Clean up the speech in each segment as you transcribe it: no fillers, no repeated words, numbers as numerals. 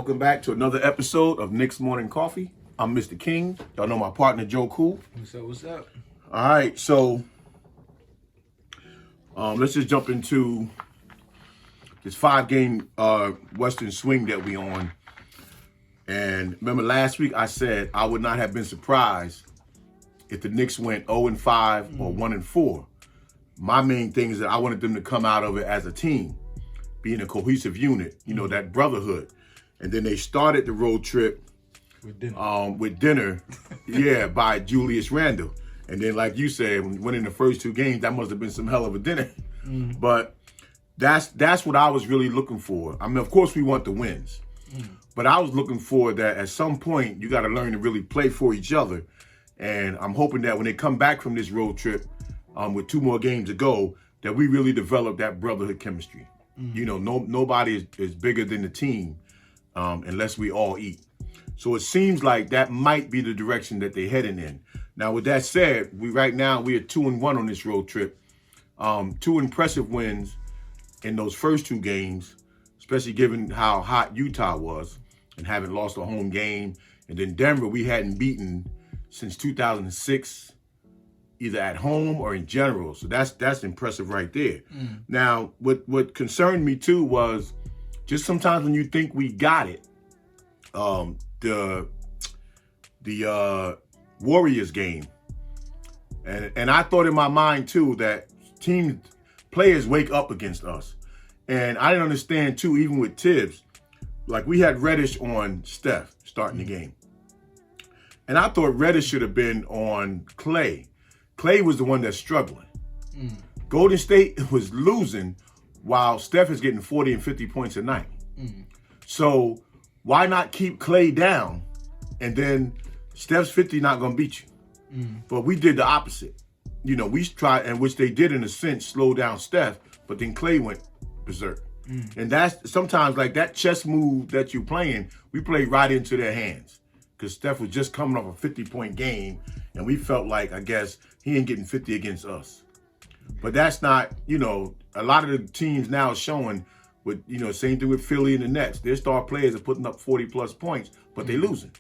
Welcome back to another episode of Knicks Morning Koffee. I'm Mr. King. Y'all know my partner, Joe Cool. What's up? All right, so let's just jump into this 5-game Western swing that we on. And remember last week I said I would not have been surprised if the Knicks went 0-5 or 1-4. My main thing is that I wanted them to come out of it as a team, being a cohesive unit, you know, that brotherhood. And then they started the road trip with dinner, yeah, by Julius Randle. And then, like you said, when winning the first 2 games, that must have been some hell of a dinner. But that's what I was really looking for. I mean, of course, we want the wins. But I was looking for that at some point, you got to learn to really play for each other. And I'm hoping that when they come back from this road trip with 2 more games to go, that we really develop that brotherhood chemistry. You know, nobody is bigger than the team unless we all eat. So it seems like that might be the direction that they're heading in. Now, with that said, right now we are 2-1 on this road trip. 2 impressive wins in those first 2 games, especially given how hot Utah was and having lost a home game. And then Denver, we hadn't beaten since 2006, either at home or in general. So that's impressive right there. Now, what concerned me too was just sometimes when you think we got it, the Warriors game. And I thought in my mind too that players wake up against us. And I didn't understand too, even with Tibbs, like we had Reddish on Steph starting the game. And I thought Reddish should have been on Clay. Clay was the one that's struggling. Golden State was losing while Steph is getting 40 and 50 points a night. So why not keep Clay down and then Steph's 50 not going to beat you? But we did the opposite. You know, we tried, and which they did in a sense, slow down Steph, but then Clay went berserk. And that's sometimes like that chess move that you're playing, we played right into their hands. Because Steph was just coming off a 50-point game, and we felt like, I guess, he ain't getting 50 against us. But that's not, you know, a lot of the teams now showing with, you know, same thing with Philly and the Nets. Their star players are putting up 40-plus points, but they losing.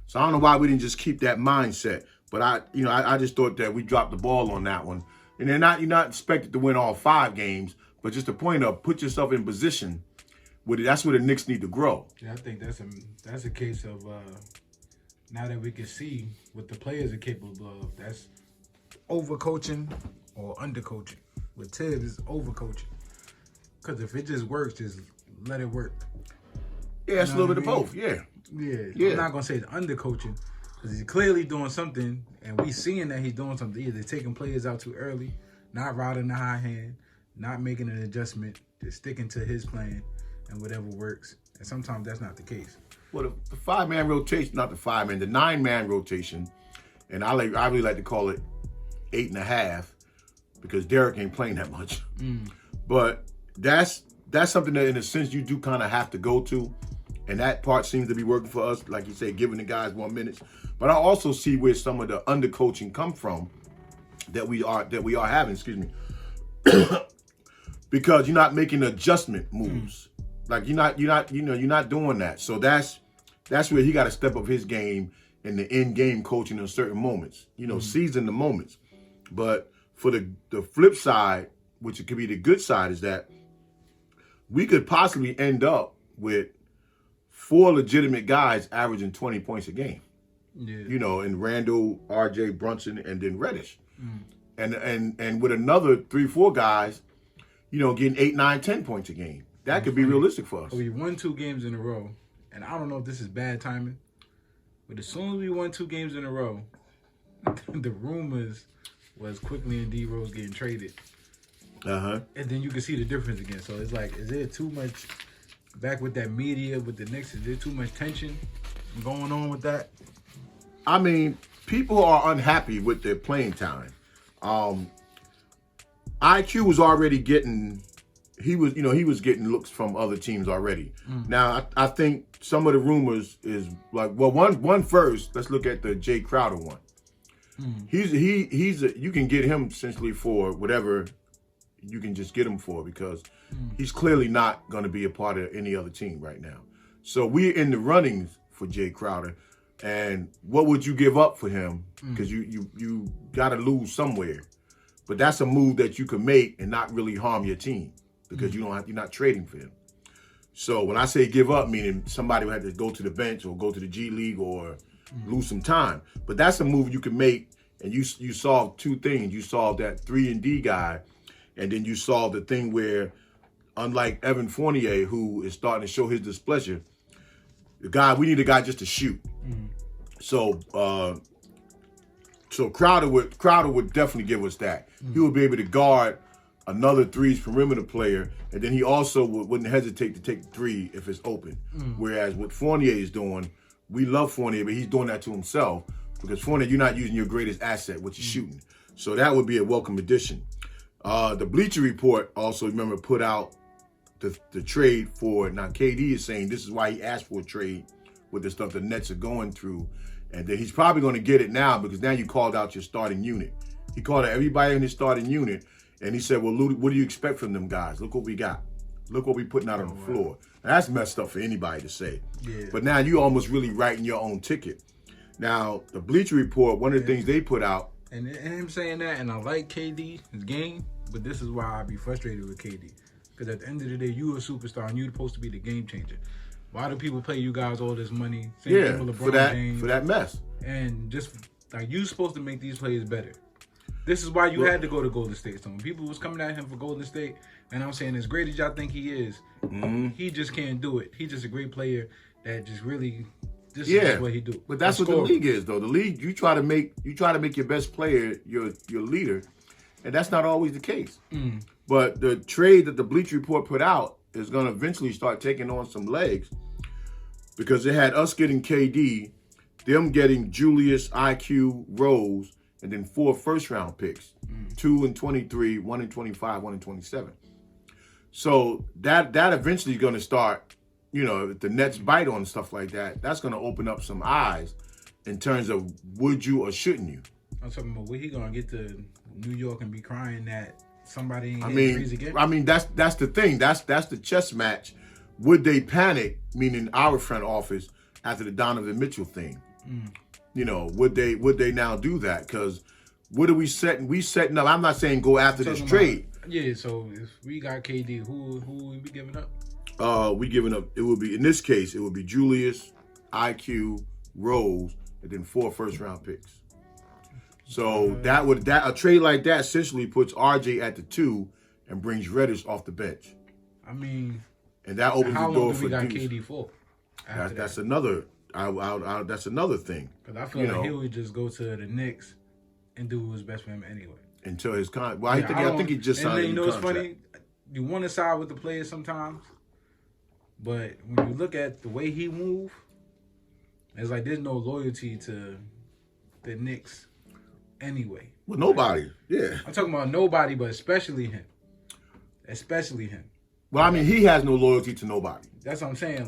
So I don't know why we didn't just keep that mindset. But I just thought that we dropped the ball on that one. And you're not expected to win all 5 games, but just the point of put yourself in position. That's where the Knicks need to grow. Yeah, I think that's a case of now that we can see what the players are capable of. That's overcoaching or undercoaching. With Tibbs, it's overcoaching. Because if it just works, just let it work. Yeah, it's a little bit of both. Yeah. I'm not gonna say it's undercoaching because he's clearly doing something, and we seeing that he's doing something. Either taking players out too early, not routing the high hand, not making an adjustment, just sticking to his plan and whatever works. And sometimes that's not the case. Well, the 5-man rotation, not the 5-man, the 9-man rotation, and I really like to call it 8.5 because Derek ain't playing that much. But that's something that in a sense you do kind of have to go to. And that part seems to be working for us, like you say, giving the guys 1 minute. But I also see where some of the undercoaching come from that we are having, excuse me. Because you're not making adjustment moves. Like you're not doing that. So that's where he got to step up his game in the in-game coaching in certain moments. You know, season the moments. But for the flip side, which it could be the good side, is that we could possibly end up with 4 legitimate guys averaging 20 points a game. You know, and Randall, RJ, Brunson, and then Reddish. And with another 3-4 guys, you know, getting 8, 9, 10 points a game. That could be realistic for us. We won 2 games in a row, and I don't know if this is bad timing, but as soon as we won 2 games in a row, the rumors was Quickly and D-Rose getting traded. And then you can see the difference again. So it's like, is there too much, back with that media, with the Knicks, is there too much tension going on with that? I mean, people are unhappy with their playing time. IQ was already getting, he was getting looks from other teams already. Now, I think some of the rumors is like, well, one first, let's look at the Jay Crowder one. You can get him essentially for whatever you can just get him for because he's clearly not going to be a part of any other team right now. So we're in the runnings for Jay Crowder. And what would you give up for him? Because you got to lose somewhere. But that's a move that you can make and not really harm your team because you're not trading for him. So when I say give up, meaning somebody will have to go to the bench or go to the G League or lose some time. But that's a move you can make, and you solve two things. You solve that 3-and-D guy, and then you solve the thing where, unlike Evan Fournier, who is starting to show his displeasure, we need a guy just to shoot. So Crowder would definitely give us that. He would be able to guard another threes perimeter player, and then he also wouldn't hesitate to take the three if it's open. Whereas what Fournier is doing, we love Fournier, but he's doing that to himself because Fournier, you're not using your greatest asset, which is shooting. So that would be a welcome addition. The Bleacher Report also, remember, put out the trade for, now KD is saying this is why he asked for a trade with the stuff the Nets are going through. And then he's probably going to get it now because now you called out your starting unit. He called out everybody in his starting unit, and he said, well, Lou, what do you expect from them guys? Look what we got. Look what we putting out on the floor. Now, that's messed up for anybody to say. Yeah. But now you almost really writing your own ticket. Now, the Bleacher Report, one of the things they put out. And him saying that, and I like KD, his game, but this is why I be frustrated with KD. Because at the end of the day, you a superstar, and you're supposed to be the game changer. Why do people pay you guys all this money? Same thing with LeBron James, for that mess. And just like you're supposed to make these players better. This is why you had to go to Golden State. So when people was coming at him for Golden State, and I'm saying as great as y'all think he is, he just can't do it. He's just a great player that just really is what he do. But that's what the league is, though. The league, you try to make your best player your leader, and that's not always the case. But the trade that the Bleacher Report put out is going to eventually start taking on some legs because it had us getting KD, them getting Julius, IQ, Rose, and then 4 first-round picks, 2 in 23, 1 in 25, 1 in 27. So that eventually is going to start, if the Nets bite on stuff like that, that's going to open up some eyes in terms of would you or shouldn't you. I'm talking about when he going to get to New York and be crying that somebody ain't hitting threes again? I mean, that's the thing. That's the chess match. Would they panic, meaning our front office, after the Donovan Mitchell thing? Would they now do that? Because what are we setting? We setting up. I'm not saying go after this trade. So if we got KD, who we be giving up? We giving up. It would be, in this case, it would be Julius, IQ, Rose, and then 4 first-round picks. So a trade like that essentially puts RJ at the 2 and brings Reddish off the bench. I mean, and that opens the door for Deuce. How long do we got KD for? That's another. That's another thing. Because I feel like he would just go to the Knicks and do what was best for him anyway. Until his contract. Well, I think he just signed a new contract. What's funny? You want to side with the players sometimes, but when you look at the way he move, it's like there's no loyalty to the Knicks anyway. Well, nobody. I'm talking about nobody, but especially him. Well, I mean, he has no loyalty to nobody. That's what I'm saying.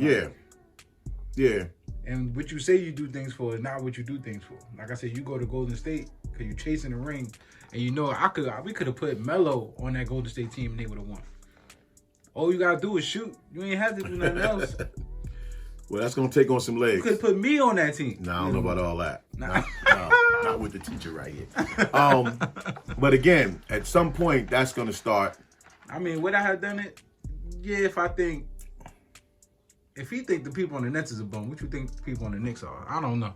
Yeah. And what you say you do things for is not what you do things for. Like I said, you go to Golden State because you're chasing the ring, and we could have put Melo on that Golden State team and they would have won. All you gotta do is shoot. You ain't have to do nothing else. Well, that's gonna take on some legs. You could put me on that team. No, I don't know about all that. Not with the teacher right here. But again, at some point, that's gonna start. I mean, would I have done it? Yeah, if he think the people on the Nets is a bum, what you think the people on the Knicks are? I don't know.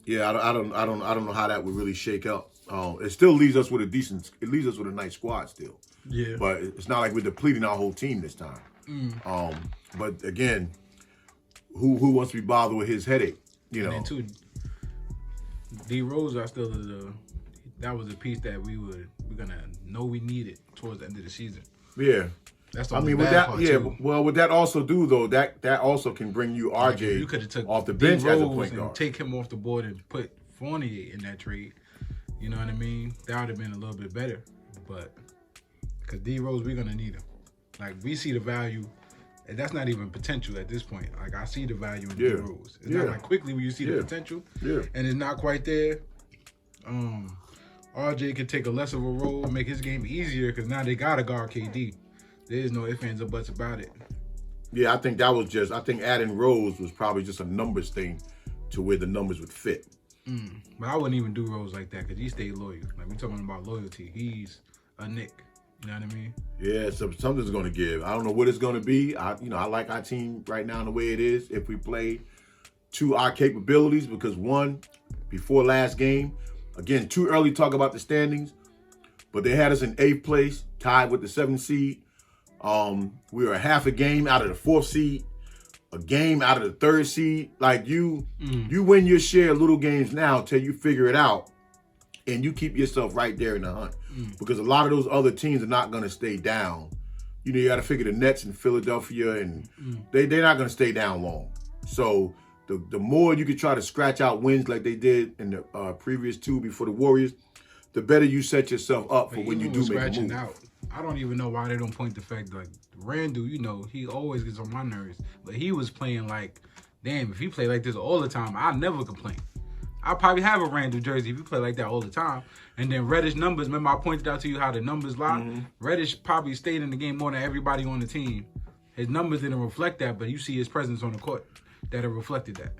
Yeah, I don't know how that would really shake out. It still leaves us with a nice squad still. Yeah. But it's not like we're depleting our whole team this time. But again, who wants to be bothered with his headache? And then too, D Rose are still that was a piece that we're gonna know we needed towards the end of the season. Yeah. That's the bad part too. Well, what that also do though, that also can bring you RJ you could have took off the bench as a point guard. And take him off the board and put Fournier in that trade. You know what I mean? That would have been a little bit better. But because D Rose, we're gonna need him. Like we see the value, and that's not even potential at this point. Like I see the value in D Rose. It's not like quickly when you see the potential, and it's not quite there. RJ can take a less of a role and make his game easier because now they gotta guard KD. There's no ifs, ands, or buts about it. Yeah, I think I think adding Rose was probably just a numbers thing to where the numbers would fit. But I wouldn't even do Rose like that because he stayed loyal. Like, we talking about loyalty. He's a Knick. You know what I mean? Yeah, so something's going to give. I don't know what it's going to be. I like our team right now the way it is. If we play to our capabilities, because one, before last game, again, too early to talk about the standings, but they had us in 8th place, tied with the 7th seed. We were half a game out of the 4th seed, a game out of the 3rd seed. Like you win your share of little games now till you figure it out, and you keep yourself right there in the hunt. Because a lot of those other teams are not going to stay down. You got to figure the Nets and Philadelphia, and they're not going to stay down long. So the more you could try to scratch out wins like they did in the previous 2 before the Warriors, the better you set yourself up for when you do make a move. Out, I don't even know why they don't point the fact like Randall, he always gets on my nerves. But he was playing like, damn, if he play like this all the time, I'll never complain. I'll probably have a Randall jersey if you play like that all the time. And then Reddish numbers, remember I pointed out to you how the numbers lie? Reddish probably stayed in the game more than everybody on the team. His numbers didn't reflect that, but you see his presence on the court that it reflected that.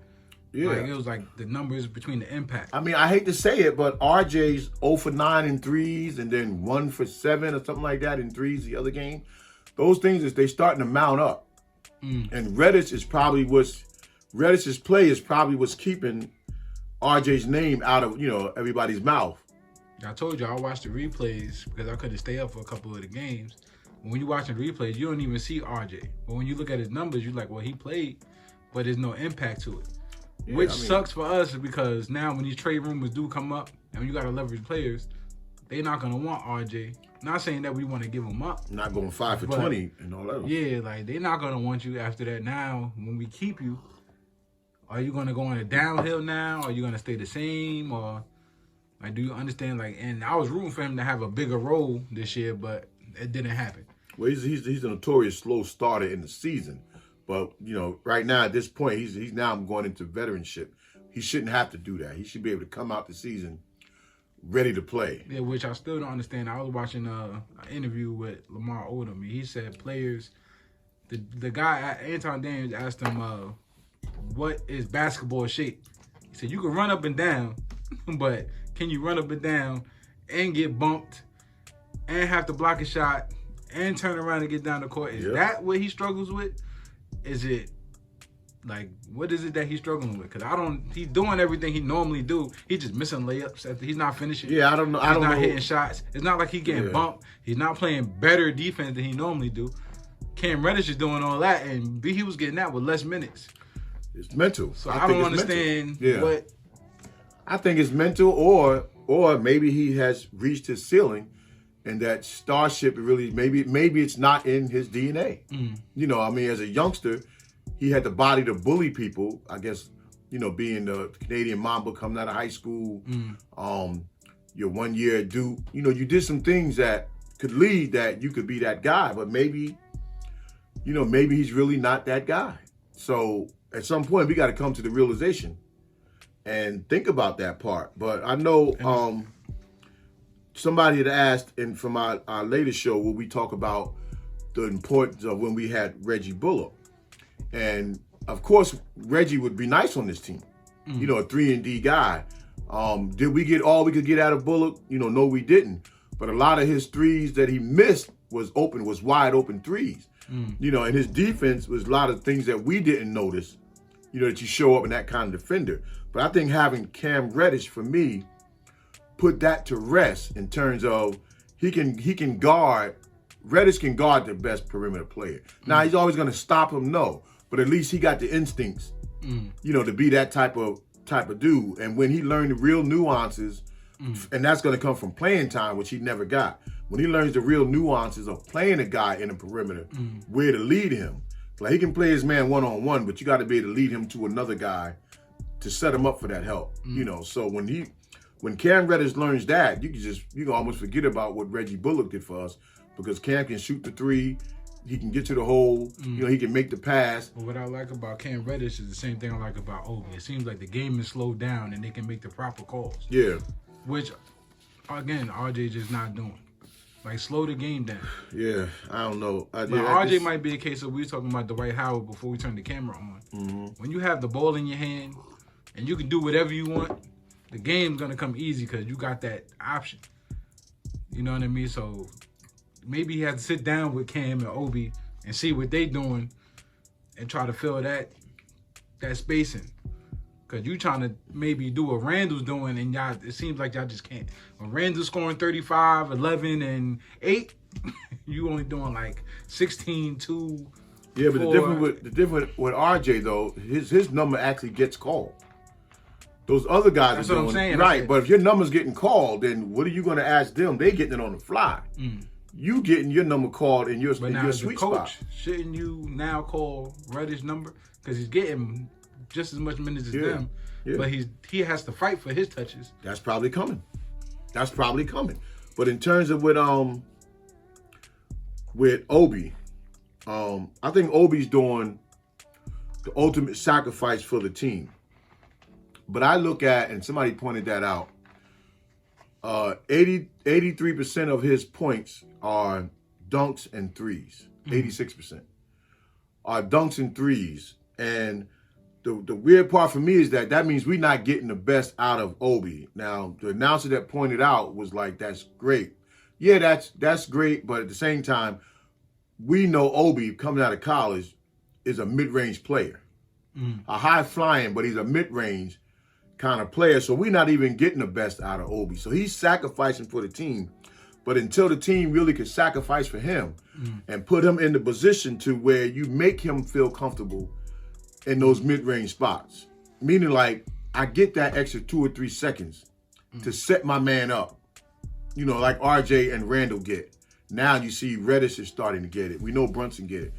Yeah. Like, it was like the numbers between the impact. I mean, I hate to say it, but RJ's 0 for 9 in threes and then 1 for 7 or something like that in threes the other game. Those things, they starting to mount up. And Reddish's play is probably what's keeping RJ's name out of, everybody's mouth. I told you I watched the replays because I couldn't stay up for a couple of the games. When you watching replays, you don't even see RJ. But when you look at his numbers, you're like, well, he played, but there's no impact to it. Yeah, sucks for us because now when these trade rumors do come up and when you got to leverage players, they're not going to want RJ. Not saying that we want to give him up. Not going 5 for 20 and all that. Yeah, like they're not going to want you after that. Now, when we keep you, are you going to go on a downhill now? Are you going to stay the same? Or like, do you understand? Like, and I was rooting for him to have a bigger role this year, but it didn't happen. Well, he's a notorious slow starter in the season. But, right now at this point, he's now going into veteranship. He shouldn't have to do that. He should be able to come out the season ready to play. Yeah, which I still don't understand. I was watching an interview with Lamar Odom. He said players, the guy, Anton Daniels, asked him, what is basketball shape? He said, you can run up and down, but can you run up and down and get bumped and have to block a shot and turn around and get down the court? Is that what he struggles with? Is it like, what is it that he's struggling with? Because he's doing everything he normally do. He's just missing layups. He's not finishing. Yeah, I don't know. He's not hitting shots. It's not like he's getting bumped. He's not playing better defense than he normally do. Cam Reddish is doing all that, and he was getting that with less minutes. It's mental. So I don't understand what. I think it's mental, or maybe he has reached his ceiling, and that starship really maybe it's not in his DNA. As a youngster, he had the body to bully people. I guess being the Canadian Mamba coming out of high school, your 1 year at Duke. You did some things that could lead that you could be that guy, but maybe he's really not that guy. So at some point, we got to come to the realization and think about that part. But I know somebody had asked, and from our latest show where we talk about the importance of when we had Reggie Bullock. And of course, Reggie would be nice on this team. A 3-and-D guy. Did we get all we could get out of Bullock? No, we didn't. But a lot of his threes that he missed was wide open threes. And his defense was a lot of things that we didn't notice, that you show up in that kind of defender. But I think having Cam Reddish, for me, put that to rest in terms of he can guard. Reddish can guard the best perimeter player. Now, he's always going to stop him, no. But at least he got the instincts, to be that type of dude. And when he learned the real nuances, and that's going to come from playing time, which he never got. When he learns the real nuances of playing a guy in the perimeter, where to lead him. Like, he can play his man one-on-one, but you got to be able to lead him to another guy to set him up for that help. So when Cam Reddish learns that, you can almost forget about what Reggie Bullock did for us, because Cam can shoot the three, he can get to the hole, he can make the pass. But what I like about Cam Reddish is the same thing I like about Obi. It seems like the game is slowed down and they can make the proper calls. Yeah. Which, again, RJ just not doing. Like, slow the game down. Yeah, I don't know. But RJ might be a case of, we were talking about Dwight Howard before we turned the camera on. Mm-hmm. When you have the ball in your hand and you can do whatever you want, the game's going to come easy because you got that option. You know what I mean? So maybe he had to sit down with Cam and Obi and see what they doing and try to fill that spacing. Because you trying to maybe do what Randall's doing, and y'all, it seems like y'all just can't. When Randall's scoring 35, 11, and 8, you only doing like 16, 2, Yeah, but 4. the different with RJ though, his number actually gets called. Those other guys That's are what doing I'm saying. right, but if your number's getting called, then what are you going to ask them? They getting it on the fly. You getting your number called in your sweet spot. Shouldn't you now call Reddish number because he's getting just as much minutes as them, but he has to fight for his touches. That's probably coming. But in terms of with Obi, I think Obi's doing the ultimate sacrifice for the team. But I look at, and somebody pointed that out, 83% of his points are dunks and threes. 86% are dunks and threes. And the weird part for me is that means we're not getting the best out of Obi. Now, the announcer that pointed out was like, that's great. Yeah, that's great, but at the same time, we know Obi, coming out of college, is a mid-range player. A high-flying, but he's a mid-range kind of player. So we're not even getting the best out of Obi. So he's sacrificing for the team. But until the team really could sacrifice for him and put him in the position to where you make him feel comfortable in those mid-range spots. Meaning, like, I get that extra 2 or 3 seconds to set my man up. You know, like RJ and Randall get. Now you see Reddish is starting to get it. We know Brunson get it.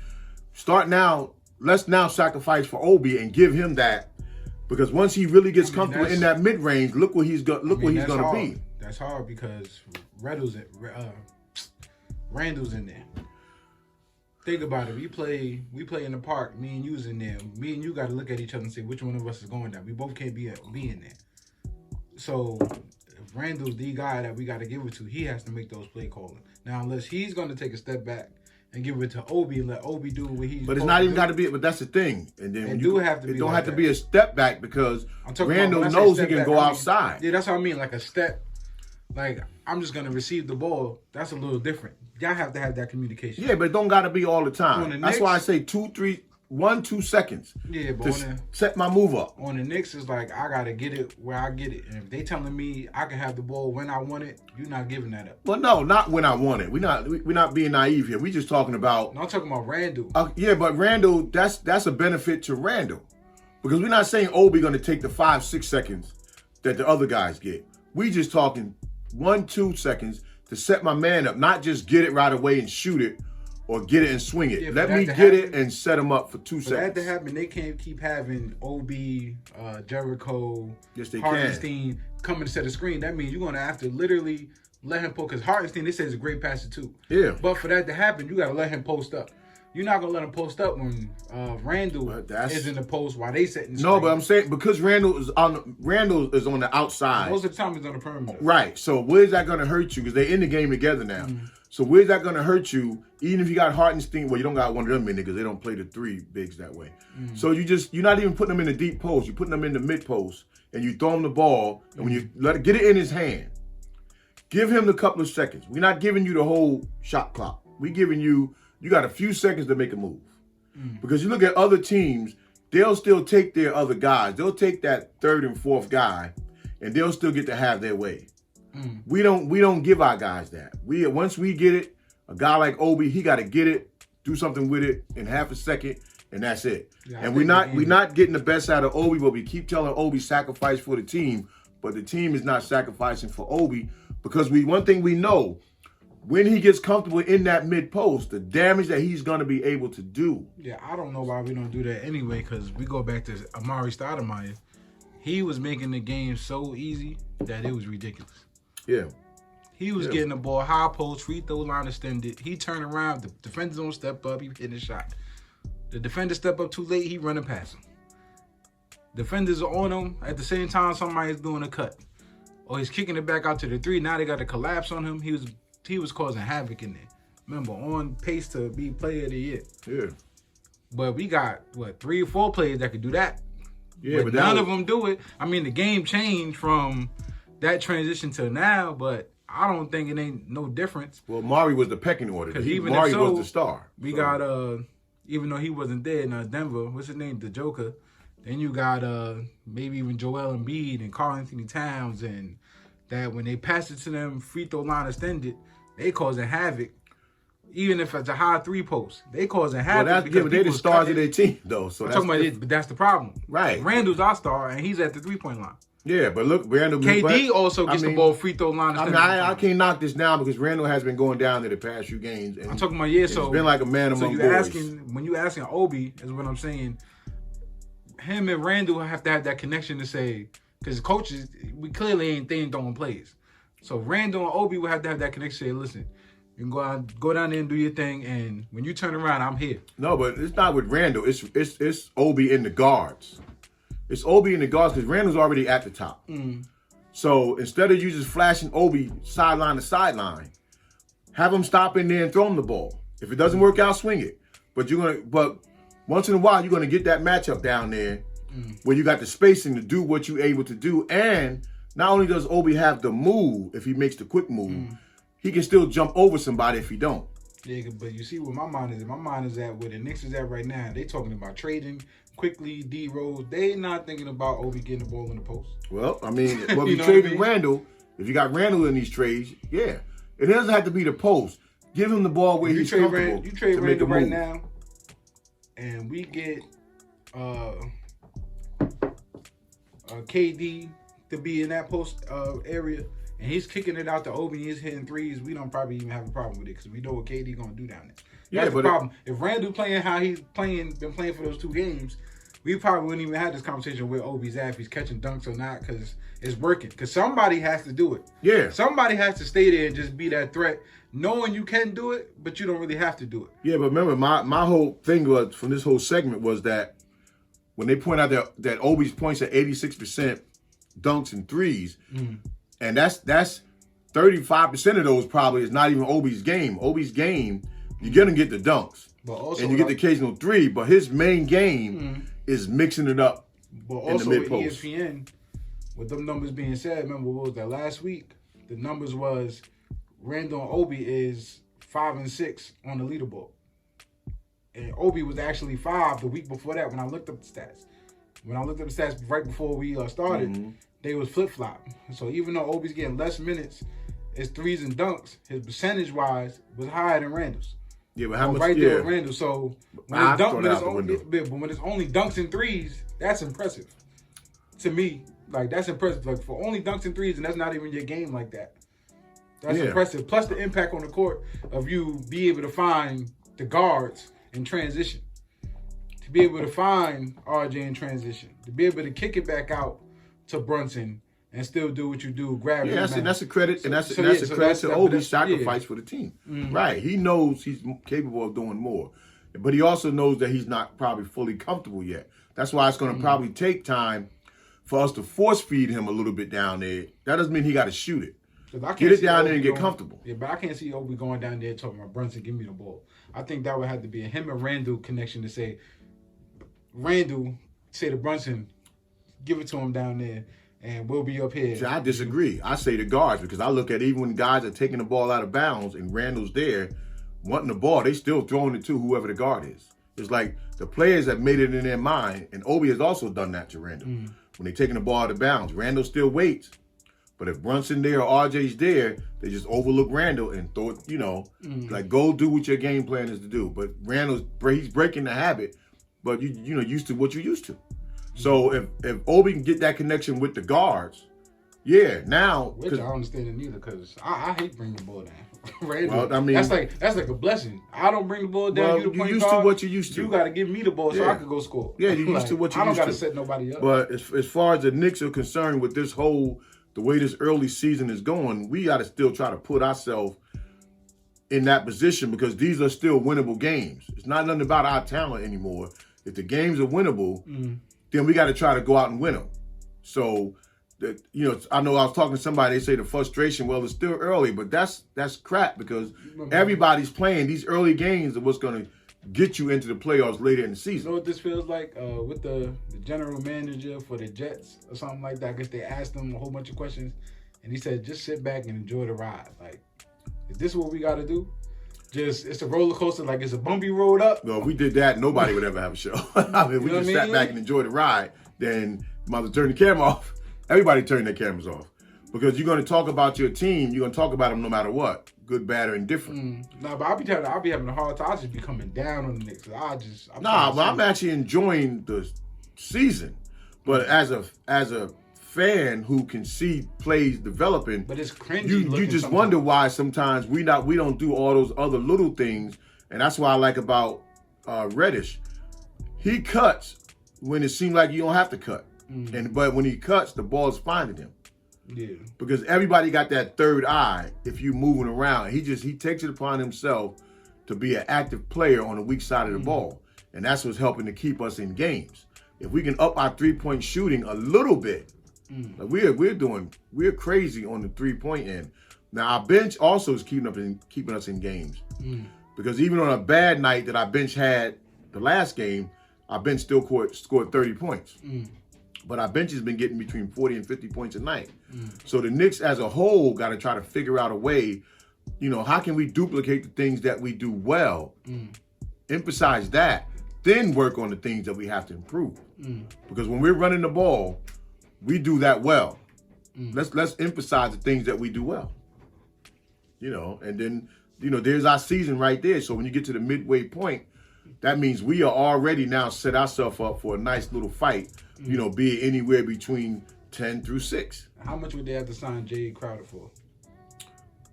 Let's now sacrifice for Obi and give him that. Because once he really gets comfortable in that mid-range, look what he's going to be. That's hard because Randall's in there. Think about it. We play in the park. Me and you's in there. Me and you got to look at each other and say which one of us is going down. We both can't be in there. So if Randall's the guy that we got to give it to, he has to make those play calling. Now, unless he's going to take a step back and give it to Obi and let Obi do what he's. But it's not even got to be. But that's the thing. And then it do have to be. It don't like have to that. be a step back because Randall knows he can go outside. Yeah, that's what I mean. Like a step. Like, I'm just gonna receive the ball. That's a little different. Y'all have to have that communication. Yeah, but it don't gotta be all the time. That's why I say 2 seconds. Yeah, but to set my move up. On the Knicks, it's like I gotta get it where I get it. And if they telling me I can have the ball when I want it, you're not giving that up. Well, no, not when I want it. We're not being naive here. We just talking about. No, I'm talking about Randall. Yeah, but Randall, that's a benefit to Randall, because we're not saying Obi gonna take the 5-6 seconds that the other guys get. We just talking 1-2 seconds to set my man up, not just get it right away and shoot it or get it and swing it. Let me get it and set him up for 2 seconds. For that to happen, they can't keep having Obi, Jericho, they Hartenstein coming to set a screen. That means you're going to have to literally let him post. Because Hartenstein, they say, is a great passer too. Yeah. But for that to happen, you got to let him post up. You're not going to let him post up when Randall is in the post while they setting the screen. No, but I'm saying because Randall is on the outside. Most of the time he's on the perimeter. Right. So where's that going to hurt you? Because they're in the game together now. So where's that going to hurt you? Even if you got Hartenstein, well, you don't got one of them in there because they don't play the 3 bigs that way. So you're not even putting them in the deep post. You're putting them in the mid post, and you throw him the ball, and when you get it in his hand, give him the couple of seconds. We're not giving you the whole shot clock. We're giving you got a few seconds to make a move. Because you look at other teams, they'll still take their other guys. They'll take that 3rd and 4th guy, and they'll still get to have their way. We don't give our guys that. Once we get it, a guy like Obi, he got to get it, do something with it in half a second, and that's it. Yeah, and we're not getting the best out of Obi, but we keep telling Obi sacrifice for the team, but the team is not sacrificing for Obi because one thing we know, when he gets comfortable in that mid post, the damage that he's going to be able to do. Yeah, I don't know why we don't do that anyway, because we go back to Amari Stoudemire. He was making the game so easy that it was ridiculous. Yeah. He was getting the ball high post, free throw line extended. He turned around, the defenders don't step up, he hitting a shot. The defender step up too late, he running past him. Defenders are on him. At the same time, somebody's doing a cut. Or he's kicking it back out to the 3. Now they got to collapse on him. He was he was causing havoc in there. Remember, on pace to be player of the year. Yeah. But we got, 3 or 4 players that could do that. Yeah, but none of them do it. I mean, the game changed from that transition to now, but I don't think it ain't no difference. Well, Mari was the pecking order. Because even Mari so, was the star. We got, even though he wasn't there in Denver, what's his name? The Joker. Then you got maybe even Joel Embiid and Karl Anthony Towns, and that when they pass it to them, free throw line extended, they causing havoc. Even if it's a high 3 post, they causing havoc. Well, because they're the stars of their team, though. So I'm talking about it, but that's the problem. Right. Randall's our star, and he's at the 3-point line. Yeah, but look, Randall. KD also gets the ball free throw line. I can't knock this down because Randall has been going down in the past few games. And I'm talking about so it's been like a man among boys. When you asking Obi, is what I'm saying. Him and Randall have to have that connection to say, because coaches, we clearly ain't throwing plays. So Randall and Obi will have to have that connection to say, listen, you can go down there and do your thing, and when you turn around, I'm here. No, but it's not with Randall. It's Obi in the guards. It's Obi in the guards because Randall's already at the top. So instead of you just flashing Obi sideline to sideline, have him stop in there and throw him the ball. If it doesn't work out, swing it. But once in a while, you're gonna get that matchup down there where you got the spacing to do what you're able to do. And not only does Obi have the move, if he makes the quick move, he can still jump over somebody if he don't. Yeah, but you see where my mind is. My mind is at where the Knicks is at right now. They talking about trading quickly, D Rose. They not thinking about Obi getting the ball in the post. Well, I mean, if you traded Randall, if you got Randall in these trades, yeah. It doesn't have to be the post. Give him the ball where he's comfortable. You trade Randall right now, and we get KD to be in that post area, and he's kicking it out to Obi, he's hitting threes, we don't probably even have a problem with it because we know what KD gonna do down there. That's the problem. If Randall playing how he's been playing for those 2 games, we probably wouldn't even have this conversation where Obi's at, if he's catching dunks or not, because it's working. Because somebody has to do it. Yeah. Somebody has to stay there and just be that threat, knowing you can do it, but you don't really have to do it. Yeah, but remember, my whole thing was from this whole segment was that when they point out that Obi's points at 86% dunks and threes, and that's 35% of those probably is not even Obi's game. Obi's game, you're gonna get the dunks, and you get the occasional 3, but his main game is mixing it up. But also with ESPN, with them numbers being said, remember what was that last week? The numbers was Randall and Obi is 5 and 6 on the leaderboard. And Obi was actually 5 the week before that when I looked up the stats. When I looked up the stats right before we started, they was flip-flop. So even though Obi's getting less minutes, his threes and dunks, his percentage-wise was higher than Randall's. Yeah, but how much? Right there with Randall. So when it's only dunks and threes, that's impressive. To me, like that's impressive. Like for only dunks and threes, and that's not even your game like that. That's impressive. Plus the impact on the court of you be able to find the guards in transition, to be able to find RJ in transition, to be able to kick it back out to Brunson and still do what you do. Grab it. Yeah, that's a credit, and that's a credit to Obi's sacrifice for the team. Right, he knows he's capable of doing more, but he also knows that he's not probably fully comfortable yet. That's why it's going to probably take time for us to force feed him a little bit down there. That doesn't mean he got to shoot it. Get it down there and get comfortable. Yeah, but I can't see Obi going down there talking about Brunson, give me the ball. I think that would have to be a him and Randall connection to say, Randall say to Brunson, give it to him down there, and we'll be up here. See, I disagree. I say the guards because I look at even when guys are taking the ball out of bounds and Randall's there wanting the ball, they still throwing it to whoever the guard is. It's like the players have made it in their mind, and Obi has also done that to Randall. When they're taking the ball out of bounds, Randall still waits. But if Brunson there or RJ's there, they just overlook Randall and throw it, like go do what your game plan is to do. But he's breaking the habit, but you used to what you're used to. So if Obi can get that connection with the guards, now. Which I don't understand it neither, because I hate bringing the ball down. Randall, well, I mean, that's like a blessing. I don't bring the ball down. Well, you the point used guard, to what you used to. You got to give me the ball so I can go score. Yeah, you used to what you used to. I don't got to set nobody up. But as far as the Knicks are concerned with this the way this early season is going, we got to still try to put ourselves in that position because these are still winnable games. It's not nothing about our talent anymore. If the games are winnable, then we got to try to go out and win them. So that, I know I was talking to somebody, they say the frustration, well, it's still early, but that's crap because everybody's playing. These early games are what's going to get you into the playoffs later in the season. You know what this feels like with the general manager for the Jets or something like that? I guess they asked him a whole bunch of questions, and he said, just sit back and enjoy the ride. Like, is this what we got to do? It's a roller coaster, like it's a bumpy road up. No, if we did that, nobody would ever have a show. I mean, if we just sat back and enjoyed the ride, then might as well turn the camera off. Everybody turn their cameras off. Because you're going to talk about your team, you're going to talk about them no matter what, good, bad, or indifferent. No, but I'll be having a hard time. I'll just be coming down on the Knicks. I'm actually enjoying the season. But as a fan who can see plays developing, but it's cringy. You just wonder why sometimes we don't do all those other little things, and that's why I like about Reddish. He cuts when it seems like you don't have to cut, but when he cuts, the ball's finding him. Yeah, because everybody got that third eye. If you moving around, he takes it upon himself to be an active player on the weak side of the ball, and that's what's helping to keep us in games. If we can up our 3-point shooting a little bit. Like we're crazy on the 3-point end. Now our bench also is keeping us in games. Because even on a bad night that our bench had the last game, our bench still scored 30 points. But our bench has been getting between 40 and 50 points a night. So the Knicks as a whole got to try to figure out a way, how can we duplicate the things that we do well, emphasize that, then work on the things that we have to improve. Because when we're running the ball, we do that well. Let's emphasize the things that we do well. And then, there's our season right there. So when you get to the midway point, that means we are already now set ourselves up for a nice little fight, be it anywhere between 10 through 6. How much would they have to sign Jay Crowder for?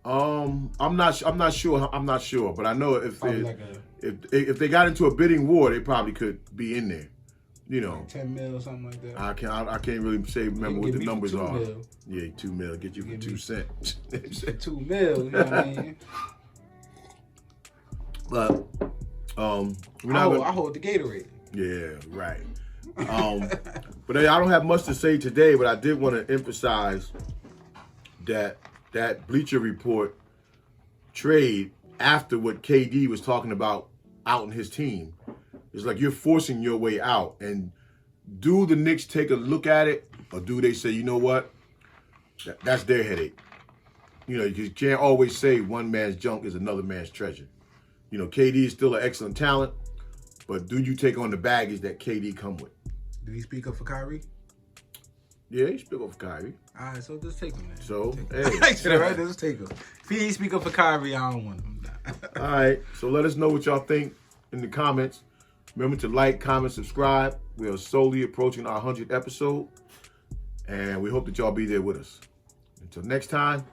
I'm not sure, but I know if they got into a bidding war, they probably could be in there. Like 10 mil or something like that. I can't really remember what the numbers are. Mil. Yeah, 2 mil get you for 2 cents. 2 mil, you know what I mean? But I hold the Gatorade. Yeah, right. But I don't have much to say today, but I did want to emphasize that Bleacher Report trade after what KD was talking about out in his team. It's like you're forcing your way out. And do the Knicks take a look at it, or do they say, you know what, that's their headache? You can't always say one man's junk is another man's treasure. KD is still an excellent talent, but do you take on the baggage that KD come with? Did he speak up for Kyrie? Yeah, he spoke up for Kyrie. All right, so let's take him, man. So, hey. Right, let's take him. If he didn't speak up for Kyrie, I don't want him. All right, so let us know what y'all think in the comments. Remember to like, comment, subscribe. We are slowly approaching our 100th episode, and we hope that y'all be there with us. Until next time,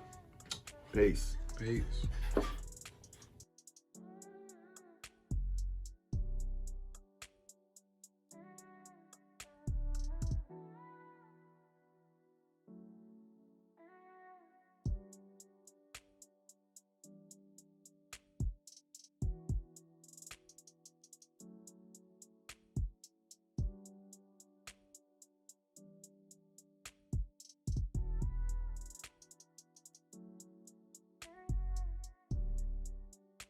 peace. Peace.